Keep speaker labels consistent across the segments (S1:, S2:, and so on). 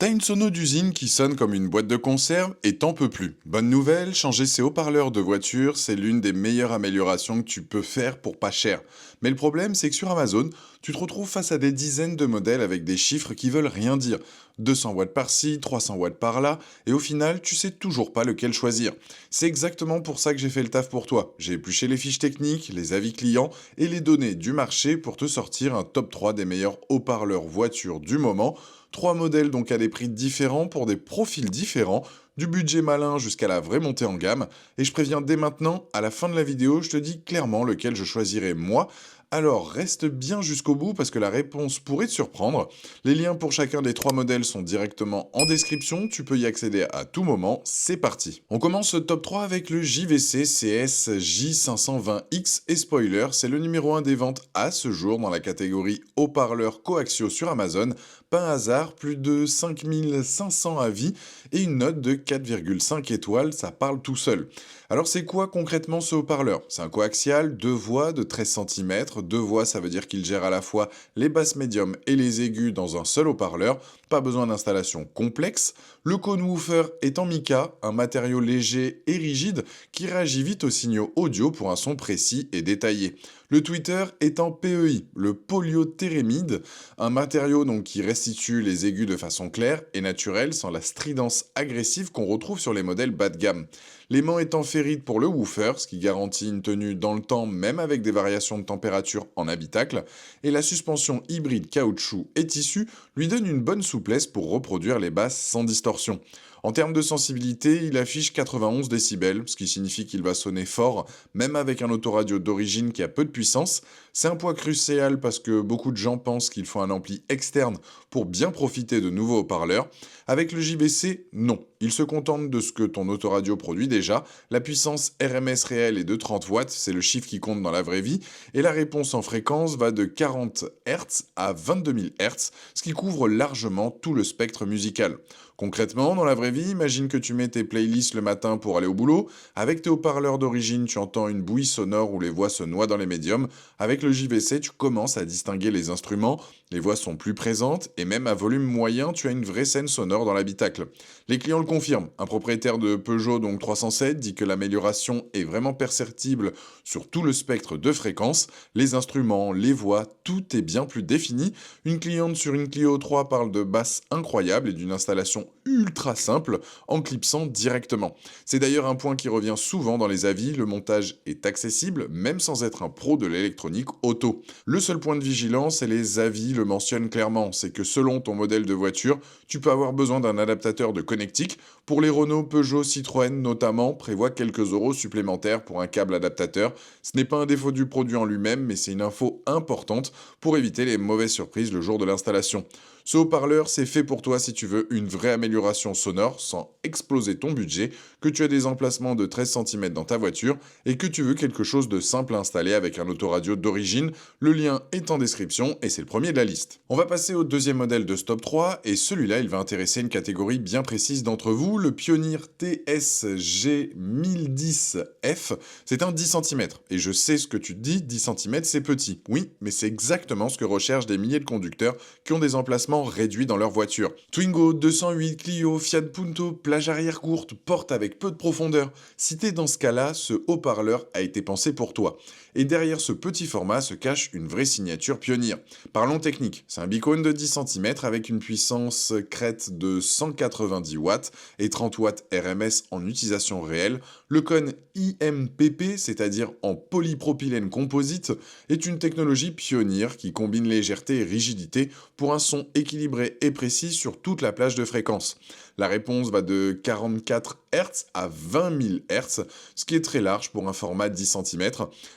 S1: T'as une sono d'usine qui sonne comme une boîte de conserve et t'en peux plus. Bonne nouvelle, changer ses haut-parleurs de voiture, c'est l'une des meilleures améliorations que tu peux faire pour pas cher. Mais le problème, c'est que sur Amazon, tu te retrouves face à des dizaines de modèles avec des chiffres qui veulent rien dire. 200 watts par-ci, 300 watts par-là, et au final, tu sais toujours pas lequel choisir. C'est exactement pour ça que j'ai fait le taf pour toi. J'ai épluché les fiches techniques, les avis clients et les données du marché pour te sortir un top 3 des meilleurs haut-parleurs voitures du moment. Trois modèles donc à des prix différents pour des profils différents, du budget malin jusqu'à la vraie montée en gamme. Et je préviens dès maintenant, à la fin de la vidéo, je te dis clairement lequel je choisirai moi. Alors reste bien jusqu'au bout parce que la réponse pourrait te surprendre. Les liens pour chacun des trois modèles sont directement en description, tu peux y accéder à tout moment, c'est parti. On commence ce top 3 avec le JVC CS J520X et spoiler, c'est le numéro 1 des ventes à ce jour dans la catégorie haut-parleurs coaxiaux sur Amazon. Pas un hasard, plus de 5500 avis et une note de 4,5 étoiles, ça parle tout seul. Alors c'est quoi concrètement ce haut-parleur? C'est un coaxial, deux voix de 13 cm, deux voix ça veut dire qu'il gère à la fois les basses médiums et les aigus dans un seul haut-parleur, pas besoin d'installation complexe. Le cône woofer est en mica, un matériau léger et rigide qui réagit vite aux signaux audio pour un son précis et détaillé. Le tweeter est en PEI, le polyothérémide, un matériau donc qui restitue les aigus de façon claire et naturelle sans la stridence agressive qu'on retrouve sur les modèles bas de gamme. L'aimant est en ferrite pour le woofer, ce qui garantit une tenue dans le temps même avec des variations de température en habitacle, et la suspension hybride caoutchouc et tissu lui donne une bonne souplesse pour reproduire les basses sans distorsion. En termes de sensibilité, il affiche 91 décibels, ce qui signifie qu'il va sonner fort, même avec un autoradio d'origine qui a peu de puissance. C'est un poids crucial parce que beaucoup de gens pensent qu'il faut un ampli externe pour bien profiter de nouveaux haut-parleurs. Avec le JVC, non. Il se contente de ce que ton autoradio produit déjà. La puissance RMS réelle est de 30 watts, c'est le chiffre qui compte dans la vraie vie, et la réponse en fréquence va de 40 Hz à 22 000 Hz, ce qui couvre largement tout le spectre musical. Concrètement, dans la vraie vie, imagine que tu mets tes playlists le matin pour aller au boulot. Avec tes haut-parleurs d'origine, tu entends une bouillie sonore où les voix se noient dans les médiums. Avec le JVC, tu commences à distinguer les instruments, les voix sont plus présentes, et même à volume moyen, tu as une vraie scène sonore dans l'habitacle. Les clients le confirment. Un propriétaire de Peugeot donc 307 dit que l'amélioration est vraiment perceptible sur tout le spectre de fréquences. Les instruments, les voix, tout est bien plus défini. Une cliente sur une Clio 3 parle de basses incroyables et d'une installation ultra simple en clipsant directement. C'est d'ailleurs un point qui revient souvent dans les avis, le montage est accessible même sans être un pro de l'électronique auto. Le seul point de vigilance, et les avis le mentionnent clairement, c'est que selon ton modèle de voiture, tu peux avoir besoin d'un adaptateur de connectique. Pour les Renault, Peugeot, Citroën notamment, prévoit quelques euros supplémentaires pour un câble adaptateur. Ce n'est pas un défaut du produit en lui-même, mais c'est une info importante pour éviter les mauvaises surprises le jour de l'installation. Ce haut-parleur, c'est fait pour toi si tu veux une vraie amélioration sonore sans exploser ton budget, que tu as des emplacements de 13 cm dans ta voiture et que tu veux quelque chose de simple à installer avec un autoradio d'origine. Le lien est en description et c'est le premier de la liste. On va passer au deuxième modèle de Stop 3 et celui-là, il va intéresser une catégorie bien précise d'entre vous, le Pioneer TSG 1010F. C'est un 10 cm et je sais ce que tu te dis, 10 cm c'est petit. Oui, mais c'est exactement ce que recherchent des milliers de conducteurs qui ont des emplacements réduits dans leur voiture. Twingo, 208, Clio, Fiat Punto, plage arrière courte, porte avec peu de profondeur. Si t'es dans ce cas-là, ce haut-parleur a été pensé pour toi. Et derrière ce petit format se cache une vraie signature Pioneer. Parlons technique, c'est un bicône de 10 cm avec une puissance crête de 190 watts et 30 watts RMS en utilisation réelle. Le cône IMPP, c'est-à-dire en polypropylène composite, est une technologie Pioneer qui combine légèreté et rigidité pour un son équilibré et précis sur toute la plage de fréquences. La réponse va de 44 Hz à 20 000 Hz, ce qui est très large pour un format 10 cm.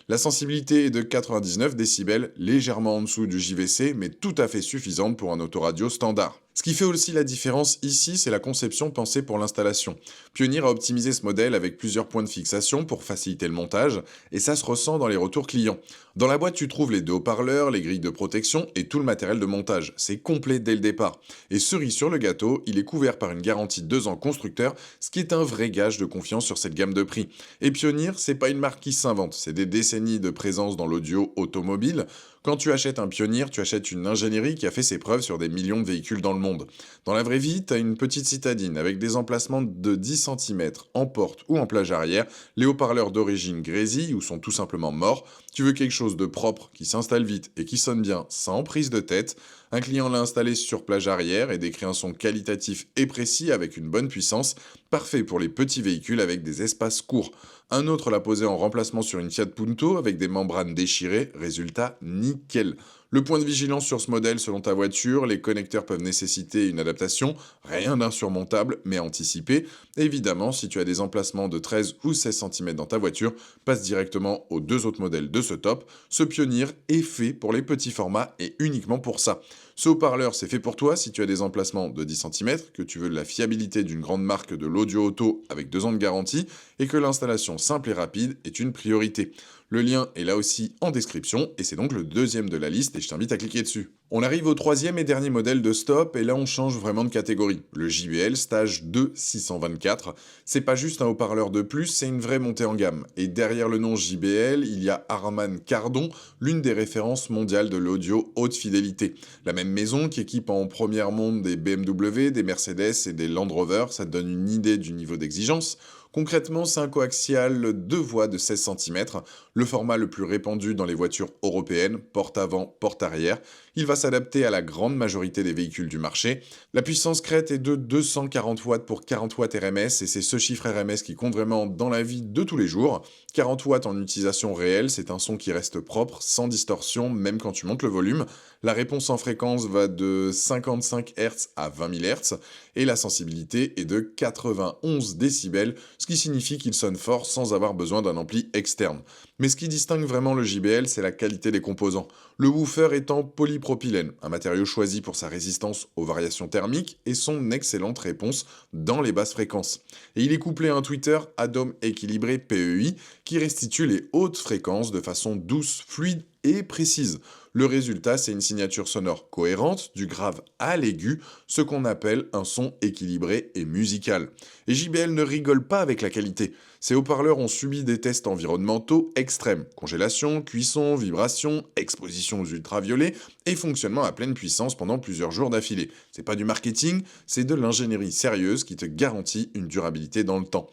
S1: La sensibilité est de 99 décibels, légèrement en dessous du JVC, mais tout à fait suffisante pour un autoradio standard. Ce qui fait aussi la différence ici, c'est la conception pensée pour l'installation. Pioneer a optimisé ce modèle avec plusieurs points de fixation pour faciliter le montage, et ça se ressent dans les retours clients. Dans la boîte, tu trouves les deux haut-parleurs, les grilles de protection et tout le matériel de montage. C'est complet dès le départ. Et cerise sur le gâteau, il est couvert par une garantie 2 ans constructeur, ce qui est un vrai gage de confiance sur cette gamme de prix. Et Pioneer, c'est pas une marque qui s'invente, c'est des décennies de présence dans l'audio automobile. Quand tu achètes un Pioneer, tu achètes une ingénierie qui a fait ses preuves sur des millions de véhicules dans le monde. Dans la vraie vie, tu as une petite citadine avec des emplacements de 10 centimètres en porte ou en plage arrière, les haut-parleurs d'origine grésillent ou sont tout simplement morts. Tu veux quelque chose de propre, qui s'installe vite et qui sonne bien sans prise de tête. Un client l'a installé sur plage arrière et décrit un son qualitatif et précis avec une bonne puissance, parfait pour les petits véhicules avec des espaces courts. Un autre l'a posé en remplacement sur une Fiat Punto avec des membranes déchirées, résultat nickel. Le point de vigilance sur ce modèle selon ta voiture, les connecteurs peuvent nécessiter une adaptation, rien d'insurmontable mais anticipé. Évidemment, si tu as des emplacements de 13 ou 16 cm dans ta voiture, passe directement aux deux autres modèles de ce top. Ce Pioneer est fait pour les petits formats et uniquement pour ça. Ce haut-parleur, c'est fait pour toi si tu as des emplacements de 10 cm, que tu veux de la fiabilité d'une grande marque de l'audio auto avec 2 ans de garantie et que l'installation simple et rapide est une priorité. Le lien est là aussi en description et c'est donc le deuxième de la liste et je t'invite à cliquer dessus. On arrive au troisième et dernier modèle de stop et là on change vraiment de catégorie. Le JBL Stage 2 624, c'est pas juste un haut-parleur de plus, c'est une vraie montée en gamme. Et derrière le nom JBL, il y a Harman Kardon, l'une des références mondiales de l'audio haute fidélité. La même maison qui équipe en première monde des BMW, des Mercedes et des Land Rover, ça te donne une idée du niveau d'exigence. Concrètement, c'est un coaxial 2 voies de 16 cm, le format le plus répandu dans les voitures européennes, porte avant, porte arrière. Il va s'adapter à la grande majorité des véhicules du marché. La puissance crête est de 240 watts pour 40 watts RMS et c'est ce chiffre RMS qui compte vraiment dans la vie de tous les jours. 40 watts en utilisation réelle, c'est un son qui reste propre, sans distorsion, même quand tu montes le volume. La réponse en fréquence va de 55 Hz à 20 000 Hz et la sensibilité est de 91 décibels, ce qui signifie qu'il sonne fort sans avoir besoin d'un ampli externe. Mais ce qui distingue vraiment le JBL, c'est la qualité des composants. Le woofer étant polypropylène, un matériau choisi pour sa résistance aux variations thermiques et son excellente réponse dans les basses fréquences. Et il est couplé à un tweeter Atom équilibré PEI qui restitue les hautes fréquences de façon douce, fluide et précise. Le résultat, c'est une signature sonore cohérente, du grave à l'aigu, ce qu'on appelle un son équilibré et musical. Et JBL ne rigole pas avec la qualité. Ces haut-parleurs ont subi des tests environnementaux extrêmes. Congélation, cuisson, vibration, exposition aux ultraviolets et fonctionnement à pleine puissance pendant plusieurs jours d'affilée. C'est pas du marketing, c'est de l'ingénierie sérieuse qui te garantit une durabilité dans le temps.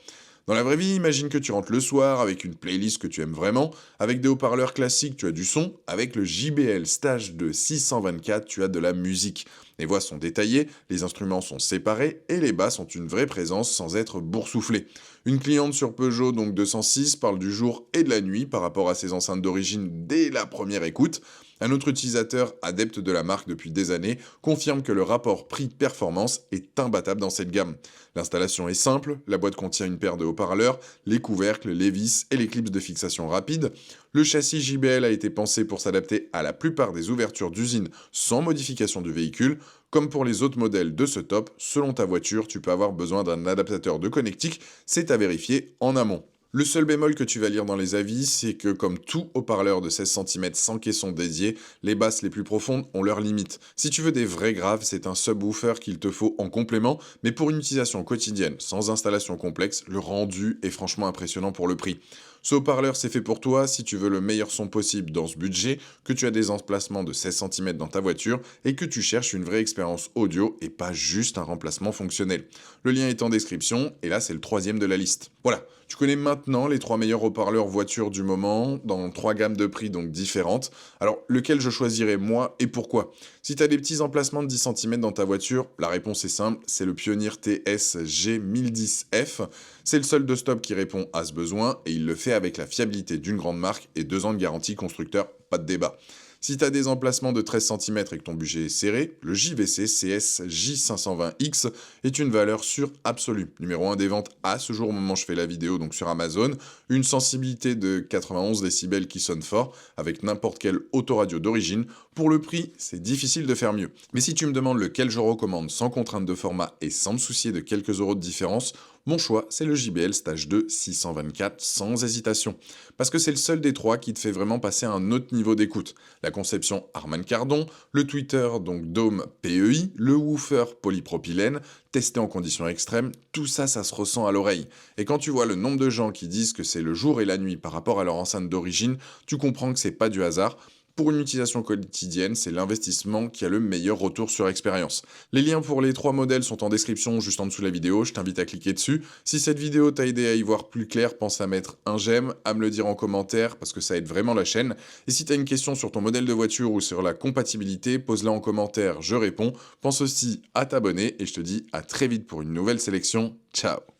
S1: Dans la vraie vie, imagine que tu rentres le soir avec une playlist que tu aimes vraiment, avec des haut-parleurs classiques, tu as du son, avec le JBL Stage 2 624, tu as de la musique. Les voix sont détaillées, les instruments sont séparés et les basses ont une vraie présence sans être boursouflées. Une cliente sur Peugeot donc 206 parle du jour et de la nuit par rapport à ses enceintes d'origine dès la première écoute. Un autre utilisateur, adepte de la marque depuis des années, confirme que le rapport prix-performance est imbattable dans cette gamme. L'installation est simple, la boîte contient une paire de haut-parleurs, les couvercles, les vis et les clips de fixation rapide. Le châssis JBL a été pensé pour s'adapter à la plupart des ouvertures d'usine sans modification du véhicule. Comme pour les autres modèles de ce top, selon ta voiture, tu peux avoir besoin d'un adaptateur de connectique, c'est à vérifier en amont. Le seul bémol que tu vas lire dans les avis, c'est que comme tout haut-parleur de 16 cm sans caisson dédié, les basses les plus profondes ont leurs limites. Si tu veux des vrais graves, c'est un subwoofer qu'il te faut en complément, mais pour une utilisation quotidienne, sans installation complexe, le rendu est franchement impressionnant pour le prix. Ce haut-parleur, c'est fait pour toi si tu veux le meilleur son possible dans ce budget, que tu as des emplacements de 16 cm dans ta voiture et que tu cherches une vraie expérience audio et pas juste un remplacement fonctionnel. Le lien est en description et là, c'est le troisième de la liste. Voilà, tu connais maintenant les 3 meilleurs haut-parleurs voitures du moment, dans 3 gammes de prix donc différentes. Alors, lequel je choisirais moi et pourquoi? Si tu as des petits emplacements de 10 cm dans ta voiture, la réponse est simple, c'est le Pioneer TS G1010F. C'est le seul de stop qui répond à ce besoin et il le fait avec la fiabilité d'une grande marque et 2 ans de garantie constructeur, pas de débat. Si tu as des emplacements de 13 cm et que ton budget est serré, le JVC CS J520X est une valeur sûre absolue. Numéro 1 des ventes à ce jour au moment où je fais la vidéo, donc sur Amazon. Une sensibilité de 91 décibels qui sonne fort, avec n'importe quel autoradio d'origine. Pour le prix, c'est difficile de faire mieux. Mais si tu me demandes lequel je recommande sans contrainte de format et sans me soucier de quelques euros de différence, mon choix, c'est le JBL Stage 2 624 sans hésitation. Parce que c'est le seul des trois qui te fait vraiment passer à un autre niveau d'écoute. La conception Harman Kardon, le tweeter donc Dome PEI, le woofer polypropylène, testé en conditions extrêmes, tout ça, ça se ressent à l'oreille. Et quand tu vois le nombre de gens qui disent que c'est le jour et la nuit par rapport à leur enceinte d'origine, tu comprends que c'est pas du hasard. Pour une utilisation quotidienne, c'est l'investissement qui a le meilleur retour sur expérience. Les liens pour les 3 modèles sont en description juste en dessous de la vidéo, je t'invite à cliquer dessus. Si cette vidéo t'a aidé à y voir plus clair, pense à mettre un j'aime, à me le dire en commentaire parce que ça aide vraiment la chaîne. Et si t'as une question sur ton modèle de voiture ou sur la compatibilité, pose-la en commentaire, je réponds. Pense aussi à t'abonner et je te dis à très vite pour une nouvelle sélection. Ciao!